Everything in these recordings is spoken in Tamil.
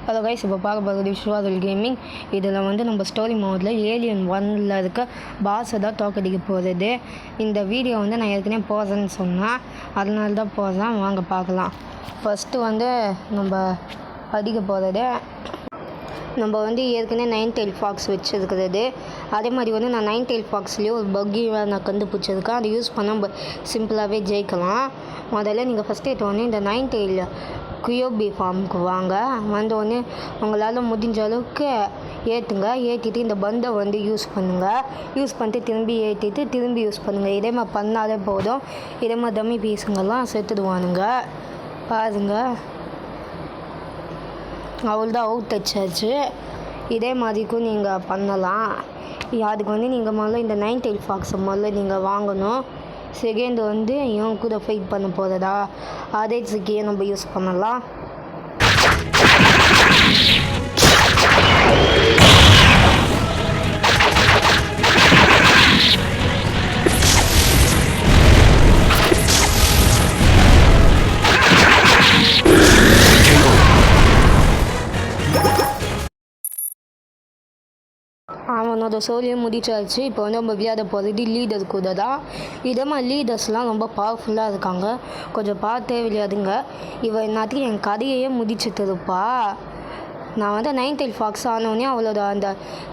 ஹலோ கைஸ், இப்போ பார்க்க போகிறது விஸ்வாதல் கேமிங். இதில் வந்து நம்ம ஸ்டோரி மோடில் ஏலியன் 1ல் இருக்க பாஸை தான் தோக்கடிக்க போகிறது. இந்த வீடியோ வந்து நான் ஏற்கனவே போகிறேன்னு சொன்னேன், அதனால தான் போகிறேன். வாங்க பார்க்கலாம். ஃபஸ்ட்டு வந்து நம்ம அடிக்க போகிறது, நம்ம வந்து ஏற்கனவே 9 tail fox வச்சுருக்கிறது. அதே மாதிரி வந்து நான் 9 tail foxலேயே ஒரு பக்கி நான் கண்டுபிடிச்சிருக்கேன். அதை யூஸ் பண்ணால் சிம்பிளாகவே ஜெயிக்கலாம். முதல்ல நீங்கள் ஃபஸ்ட்டு எடுத்தோடனே இந்த 9 tail குயோபி ஃபார்முக்கு வாங்க. வந்தோடனே உங்களால் முடிஞ்ச அளவுக்கு ஏற்றிட்டு இந்த பந்தை வந்து யூஸ் பண்ணுங்கள். யூஸ் பண்ணிட்டு திரும்பி ஏற்றிட்டு திரும்பி யூஸ் பண்ணுங்கள். இதே மாதிரி பண்ணாலே போதும். இதே மாதிரி டம்மி பீஸுங்கெல்லாம் செத்துடுவானுங்க. பாருங்கள், அவ்வளோதான், அவுட் வச்சாச்சு. இதே மாதிரிக்கும் நீங்கள் பண்ணலாம். அதுக்கு வந்து நீங்கள் முதல்ல இந்த 9 tail fox முதல்ல நீங்கள் வாங்கணும். செகண்ட் வந்து இவன் கூட ஃபைட் பண்ண போகிறதா, அதே ட்ரிக்கையே நம்ம யூஸ் பண்ணலாம். அவனோட சோழியை முடிச்சாச்சு. இப்போ வந்து நம்ம விளையாட போகிறது லீடர் கூட தான். இதே மாதிரி லீடர்ஸ்லாம் ரொம்ப பவர்ஃபுல்லாக இருக்காங்க, கொஞ்சம் பார்த்தே விளையாடுங்க. இவன் எல்லாத்தையும் என் கதையையே முடிச்சுட்டு இருப்பா. நான் வந்து 9 tail fox ஆனோடனே அவளோட அந்த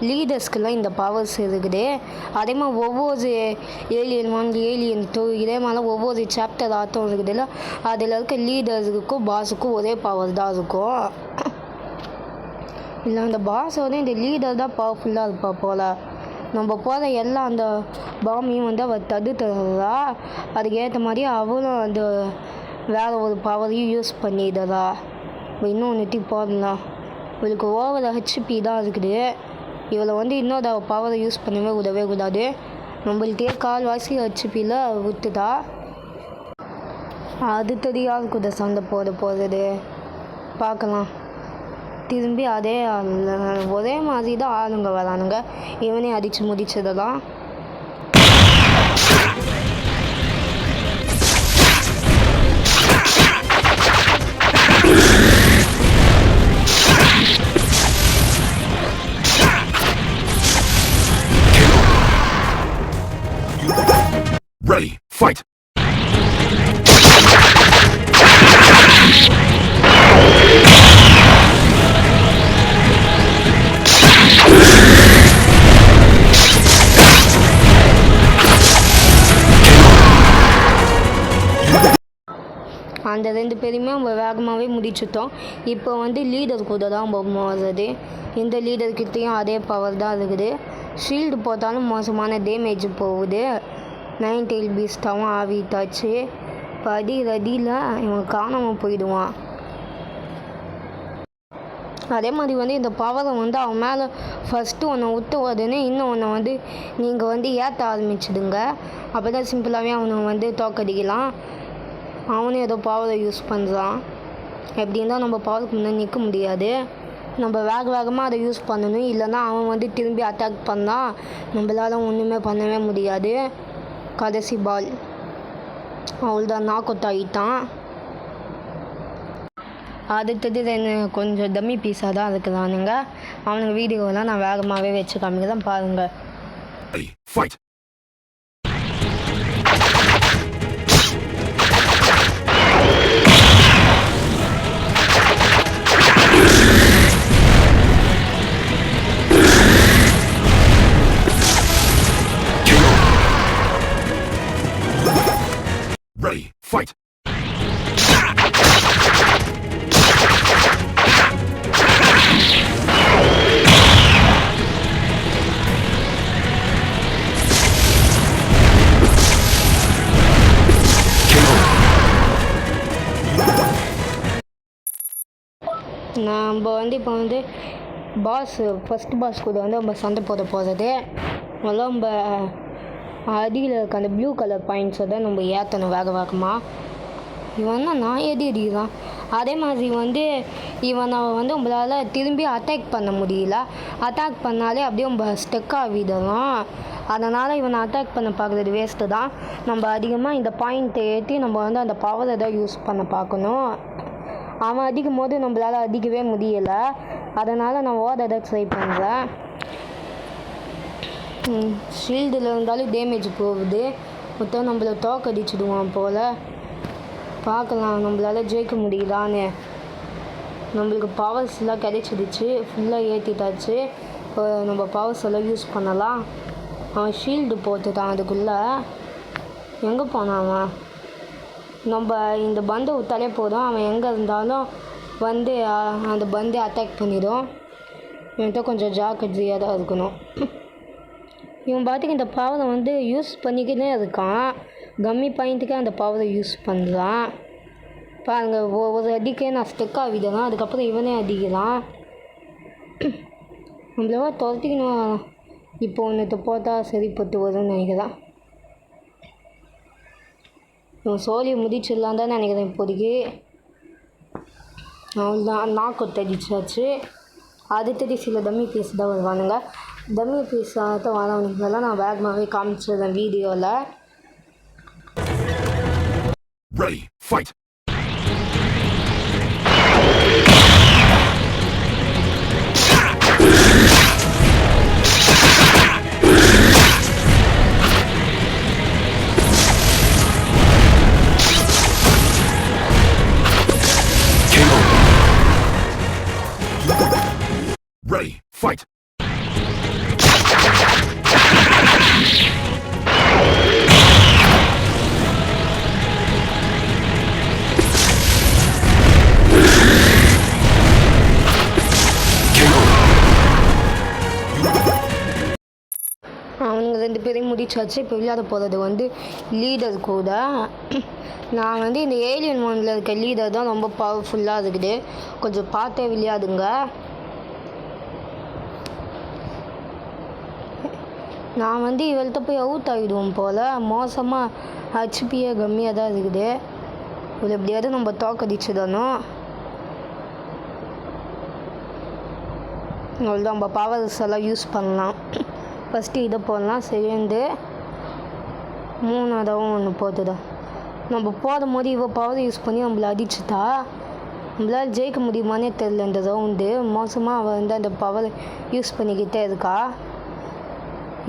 லீடர்ஸ்க்கெல்லாம் இந்த பவர்ஸ் இருக்குது. அதே மாதிரி ஒவ்வொரு ஏலியன் 1 ஏலியன் 2 இதே மாதிரிலாம் ஒவ்வொரு சாப்டர் ஆட்டம் இருக்குதுல்ல, அதில் இருக்க லீடர்ஸுக்கும் பாஸுக்கும் ஒரே பவர் தான் இருக்கும். இல்லை, அந்த பாஸோட இந்த லீடர் தான் பவர்ஃபுல்லாக இருப்பா போல். நம்ம போகிற எல்லாம் அந்த பாமையும் வந்து அவள் தடுத்துறதா, அதுக்கு ஏற்ற மாதிரி அவளும் அந்த வேறு ஒரு பவரையும் யூஸ் பண்ணிடுறா. இன்னும் நிறுத்தி போடலாம். இவளுக்கு ஓவர் ஹெச்பி தான் இருக்குது. இவளை வந்து இன்னொரு பவரை யூஸ் பண்ணவே விடவே கூடாது. நம்மள்கிட்டே கால்வாசி ஹெச்பியில் விட்டுட்டா. அது தெரியாது கூட சண்டை போகிறது பார்க்கலாம். திரும்பி ஒரே மாதிரி தான் ஆளுங்க வரானுங்க. இவனே அடித்து முடிச்சதெல்லாம். Ready, fight! அந்த 2 பேருமே நம்ம வேகமாகவே முடிச்சுட்டோம். இப்போ வந்து லீடர் கூட தான் போகிறது. இந்த லீடர்கிட்டையும் அதே பவர் தான் இருக்குது. ஷீல்டு போட்டாலும் மோசமான டேமேஜ் போகுது. 9 tail பீஸ்டாகவும் ஆவிட்டாச்சு. ரடியில் இவன் காணாமல் போயிடுவான். அதே மாதிரி வந்து இந்த பவரை வந்து அவன் மேலே ஃபஸ்ட்டு ஒன்றை விட்டு உடனே இன்னும் ஒன்றை வந்து நீங்கள் வந்து ஏற்ற ஆரம்பிச்சிடுங்க. அப்போ தான் சிம்பிளாகவே அவனை வந்து தோக்கடிக்கலாம். அவனும் ஏதோ பவரை யூஸ் பண்ணுறான். எப்படி இருந்தால் நம்ம பவருக்கு முன்னாடி நிற்க முடியாது. நம்ம வேகமாக அதை யூஸ் பண்ணணும். இல்லைன்னா அவன் வந்து திரும்பி அட்டாக் பண்ணால் நம்மளால ஒன்றுமே பண்ணவே முடியாது. கடைசி பால் அவள்தான் நாக் அவுட் ஆகிட்டான். அடுத்தது கொஞ்சம் டம்மி பீஸாக தான் இருக்குதானுங்க. அவனுங்க வீடியோவெல்லாம் நான் வேகமாகவே வச்சு காமிக்கிறேன் பாருங்கள். Ready, fight! நம்ம வந்து இப்போ வந்து ஃபஸ்ட் பாஸ் கூட வந்து நம்ம சண்டை போகிறது. முதல்ல நம்ம அடியில் இருக்க அந்த ப்ளூ கலர் பாயிண்ட்ஸை தான் நம்ம ஏற்றணும் வேகமாக. இவன் தான் நான் எதிரிதான். அதே மாதிரி வந்து இவனை வந்து நம்மளால் திரும்பி அட்டாக் பண்ண முடியல. அட்டாக் பண்ணாலே அப்படியே நம்ம ஸ்டெக் ஆகிடலாம். அதனால் இவனை அட்டாக் பண்ண பார்க்குறது வேஸ்ட்டு தான். நம்ம அதிகமாக இந்த பாயிண்ட்டை ஏற்றி நம்ம வந்து அந்த பவரை தான் யூஸ் பண்ண பார்க்கணும். அவன் அடிக்கும் போது நம்மளால் அடிக்கவே முடியலை, அதனால் நான் ஓட ட்ரை பண்ணுறேன். ஷீல்டில் இருந்தாலும் டேமேஜ் போகுது, மொத்தம் நம்மளை தோக்கடிச்சிடுவான் போல். பார்க்கலாம் நம்மளால் ஜெயிக்க முடியுதான்னு. நம்மளுக்கு பவர்ஸ் எல்லாம் கிடைச்சிடுச்சு, ஃபுல்லாக ஏற்றிட்டாச்சு. இப்போ நம்ம பவர்ஸ் எல்லாம் யூஸ் பண்ணலாம். அவன் ஷீல்டு போட்டுட்டான், அதுக்குள்ளே எங்கே போனான் அவன்? நம்ம இந்த பந்தை விட்டாலே போதும், அவன் எங்கே இருந்தாலும் வந்து அந்த பந்தை அட்டாக் பண்ணிடும். இவன்கிட்ட கொஞ்சம் ஜாக்கிரதையாக தான் இருக்கணும். இவன் பாட்டுக்கு இந்த பவரை வந்து யூஸ் பண்ணிக்கிட்டே இருக்கான், கம்மி பாயிண்ட்டுக்கே அந்த பவரை யூஸ் பண்ணுறான். பாருங்கள், ஒரு அடிக்கே நான் ஸ்டெக் ஆகிடுறேன், அதுக்கப்புறம் இவனே அடிக்கிறான். நம்மளவா துரத்திக்கணும். இப்போ ஒன்று போட்டால் சரிப்பட்டு வரும்னு நினைக்கிறேன். இவன் சோழியை முடிச்சிடலாம் தான் நினைக்கிறேன் இப்போதைக்கு. அவ்வளோதான், நாக்கு தடிச்சாச்சு. அடுத்தது சில டம்மி பீஸ் தான் வருவானுங்க. டம்மி பீஸ் தான் வரவனுங்கெல்லாம் நான் வேகமாகவே காமிச்சிடுறேன் வீடியோவில். Ready, fight! Ready, fight! அவனுங்க 2 பேரையும் முடிச்சாச்சு. இப்போ விளையாட போகிறது வந்து லீடர் கூட. நான் வந்து இந்த ஏலியன் ஒன்ல இருக்க லீடர் தான் ரொம்ப பவர்ஃபுல்லாக இருக்குது, கொஞ்சம் பார்த்தே விளையாடுங்க. நான் வந்து இவள்கிட்ட போய் அவுட் ஆகிடுவோம் போல், மோசமாக ஹெச்பியே கம்மியாக தான் இருக்குது. இதில் எப்படியாவது நம்ம தோக்கடிச்சுடணும். அவ்வளோதான், நம்ம பவர்ஸ் எல்லாம் யூஸ் பண்ணலாம். ஃபஸ்ட்டு இதை போடலாம், செகண்டு 3ஆவதும் ஒன்று போட்டுதான். நம்ம போடும் போது இவள் பவர் யூஸ் பண்ணி நம்மளை அடிச்சுட்டா நம்மளால் ஜெயிக்க முடியுமானே தெரில. இந்த ரவுண்டு மோசமாக அவள் வந்து அந்த பவர் யூஸ் பண்ணிக்கிட்டே இருக்கா.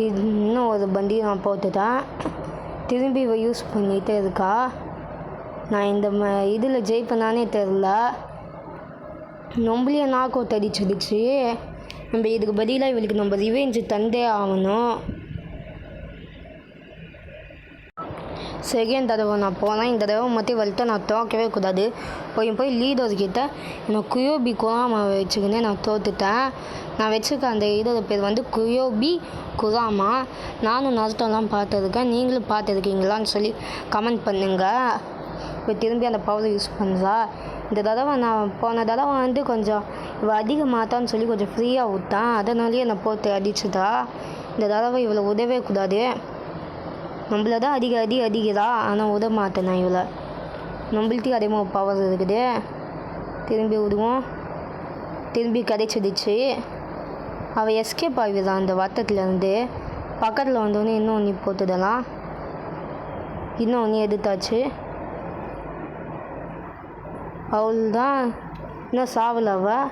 இது இன்னும் ஒரு பண்டி நான் போட்டுட்டேன், திரும்பி இவள் யூஸ் பண்ணிகிட்டே இருக்கா. நான் இந்த இதில் ஜெயிப்பேனானே தெரில. நம்மளையே நாக் அவுட் அடிச்சிடுச்சு. நம்ம இதுக்கு பதிலாக இவளுக்கு நம்ம ரிவெஞ்சு தந்தே ஆகணும். செகண்ட் தடவை நான் போனேன், இந்த தடவை மட்டும் இவள்கிட்ட நான் தோக்கவே கூடாது. போய் லீடர்கிட்ட நான் குயோபி குராமா வச்சுக்கினே நான் தோத்துட்டேன். நான் வச்சுருக்க அந்த இதோட பேர் வந்து குயோபி குராமா. நானும் நருட்டோலாம் பார்த்துருக்கேன், நீங்களும் பார்த்துருக்கீங்களான்னு சொல்லி கமெண்ட் பண்ணுங்கள். இப்போ திரும்பி அந்த பவர் யூஸ் பண்ணுறா. இந்த தடவை நான் போன தடவை வந்து கொஞ்சம் இவள் அதிகமாகத்தான்னு சொல்லி கொஞ்சம் ஃப்ரீயாக விட்டான், அதனாலேயே நான் போட்டு அடிச்சுட்டா. இந்த தடவை இவளை உதவே கூடாது, நம்மள தான் அடிக்கிறா, ஆனால் உத மாட்டேன் நான் இவளை. நம்மள்கிட்டையும் அதே மாதிரி பவர் இருக்குது. திரும்பி விடுவோம், திரும்பி கிடைச்சிடுச்சு. அவள் எஸ்கேப் ஆகிடுறான் அந்த வட்டத்துலேருந்து. பக்கத்தில் வந்தோடனே இன்னும் ஒன்று போட்டுடலாம். இன்னும் ஒன்று எடுத்தாச்சு. அவள்தான் இன்னும் சாவல. அவள்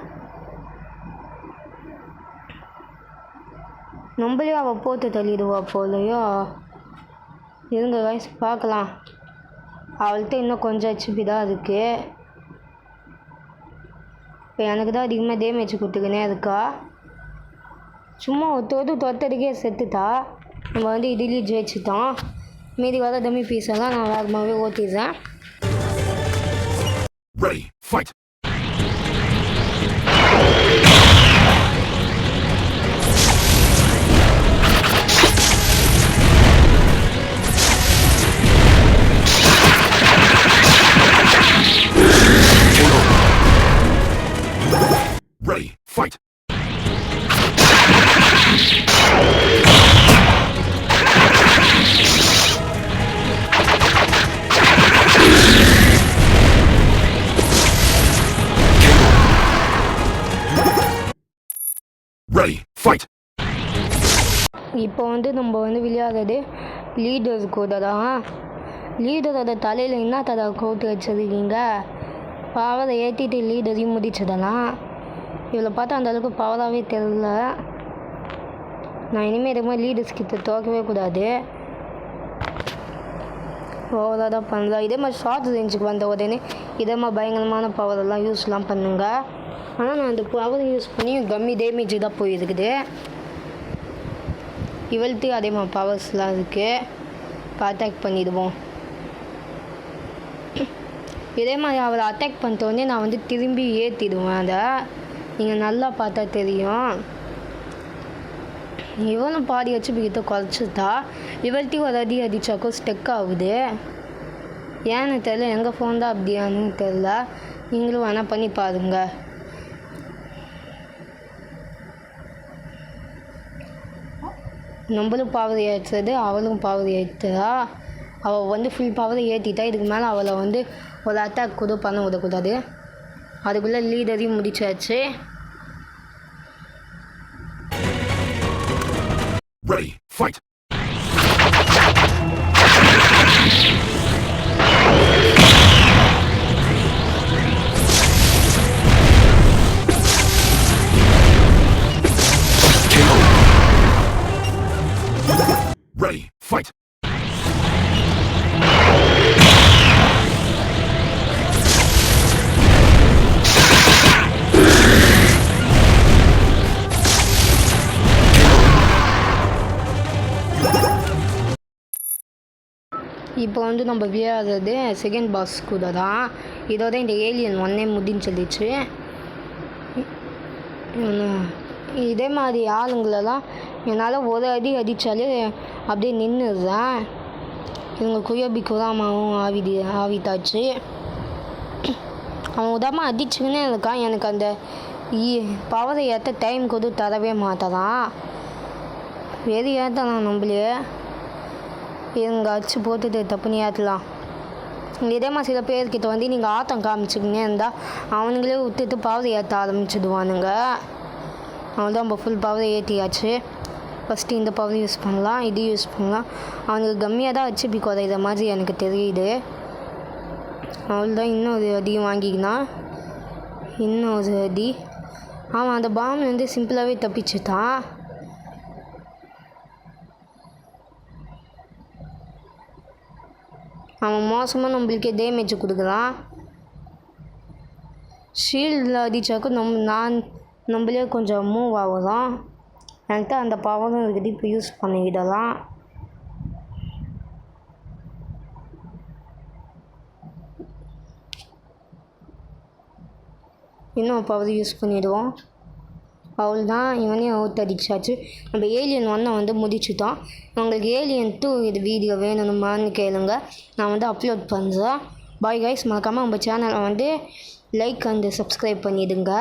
நம்மளையும் அவள் போட்டு தள்ளிடுவா போலையோ. இருங்க வயசு பார்க்கலாம். அவள்கிட்ட இன்னும் கொஞ்சம் ஹெச்பி தான் இருக்குது. இப்போ எனக்கு தான் அதிகமாக டேமேஜ் கொடுத்துக்கினே இருக்கா. சும்மா தொத்தடிக்கே செத்துட்டா. நம்ம வந்து இதுலேயும் ஜெயிச்சிட்டோம். மீதி வர டம்மி பீஸெல்லாம் நான் வேகமாகவே ஓட்டிடுறேன். Ready, fight! Ready, fight! Ready, fight! இப்போ வந்து நம்ம வந்து விளையாடுறது லீடர்ஸ் கூட தான். லீடரோட தலையில் என்ன தடவை கோட்டு வச்சுருக்கீங்க? பவரை ஏற்றிட்டு லீடரையும் முடிச்சிடலாம். இவளை பார்த்தா அந்தளவுக்கு பவராகவே தெரில. நான் இனிமேல் இது மாதிரி லீடர்ஸ் கிட்ட தோக்கவே கூடாது. ஓவராக தான் பண்ணலாம். இதே மாதிரி ஷார்ட் ரேஞ்சுக்கு வந்த உடனே இதே மாதிரி பயங்கரமான பவரெல்லாம் யூஸ்லாம் பண்ணுங்க. ஆனால் நான் அந்த பவர் யூஸ் பண்ணி கம்மி டேமேஜ் தான் போயிருக்குது. இவள்கிட்ட அதே மாதிரி பவர்ஸ்லாம் இருக்குது. இப்போ அட்டாக் பண்ணிடுவோம். இதே மாதிரி அவளை அட்டாக் பண்ணிட்ட உடனே நான் வந்து திரும்பி ஏற்றிடுவேன். அதை நீங்கள் நல்லா பார்த்தா தெரியும். இவனும் பாதி வச்சு கிட்ட குறைச்சிட்டா. இவள்கிட்டையும் ஒரு அடி அடித்தாக்கோ ஸ்டெக் ஆகுது. ஏன்னு தெரில, எங்கள் ஃபோன் தான் அப்படியான்னு தெரில. நீங்களும் வேணால் பண்ணி பாருங்க. நம்மளும் பவர் ஏற்றுறது, அவளும் பவர் ஏற்றுறா. அவள் வந்து ஃபுல் பவரை ஏற்றிட்டா. இதுக்கு மேலே அவளை வந்து ஒரு அட்டாக் கூட பண்ண விடக்கூடாது. அதுக்குள்ளே லீடரையும் முடிச்சாச்சு. Ready, fight! KO! Ready, fight! இப்போ வந்து நம்ம விளையாடுறது செகண்ட் பாஸ் கூட தான். இதோட இந்த ஏலியன் 1 முடிஞ்சிடுச்சு. இதே மாதிரி ஆளுங்களெல்லாம் என்னால் ஒரு அடி அடித்தாலே அப்படியே நின்றுடுறேன். இவங்க குயோபி குராமாவும் ஆவிட்டாச்சு. அவன் உதாரணமாக அடிச்சுக்கினே இருக்கான். எனக்கு அந்த பவரை ஏற்ற டைம் கூட தரவே மாட்டேறான். வெறி ஏற்றலாம் நம்மளே. இவங்க அடிச்சு போட்டுட்டு தப்புன்னு ஏற்றலாம். இதே மாதிரி சில பேர்கிட்ட வந்து நீங்கள் ஆட்டம் காமிச்சிக்கினே இருந்தால் அவனுங்களே விட்டுட்டு பவரை ஏற்ற ஆரம்பிச்சிடுவானுங்க. அவன் தான் நம்ம ஃபுல் பவரை ஏற்றியாச்சு. ஃபஸ்ட்டு இந்த பவர் யூஸ் பண்ணலாம், இது யூஸ் பண்ணலாம். அவனுக்கு கம்மியாக தான் வச்சு குறையிற மாதிரி எனக்கு தெரியுது. அவள் தான் இன்னொரு அடியும் வாங்கிக்கினான். இன்னொரு அடி. அவன் அந்த பாம் வந்து சிம்பிளாகவே தப்பிச்சுட்டான். அவன் மோசமாக நம்மளுக்கே டேமேஜ் கொடுக்குறான். ஷீல்டில் அடித்தாக்க நம்மளே கொஞ்சம் மூவ் ஆகுறோம். என்கிட்ட அந்த பவரும் இருக்குது. இப்போ யூஸ் பண்ணிக்கிடலாம். இன்னும் பவர் யூஸ் பண்ணிவிடுவோம். அவள் தான் இவனையும் அவுட் அடிச்சாச்சு. நம்ம ஏலியன் 1 வந்து முடிச்சுட்டோம். உங்களுக்கு ஏலியன் 2 இது வீடியோ வேணுமான்னு கேளுங்க. நான் வந்து அப்லோட் பண்ணுறேன். Bye guys. மறக்காமல் நம்ம சேனலை வந்து லைக் அண்டு சப்ஸ்கிரைப் பண்ணிவிடுங்க.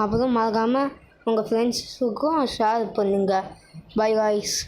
அப்புறம் மறக்காமல் உங்கள் ஃப்ரெண்ட்ஸுக்கும் ஷேர் பண்ணுங்கள். Bye guys.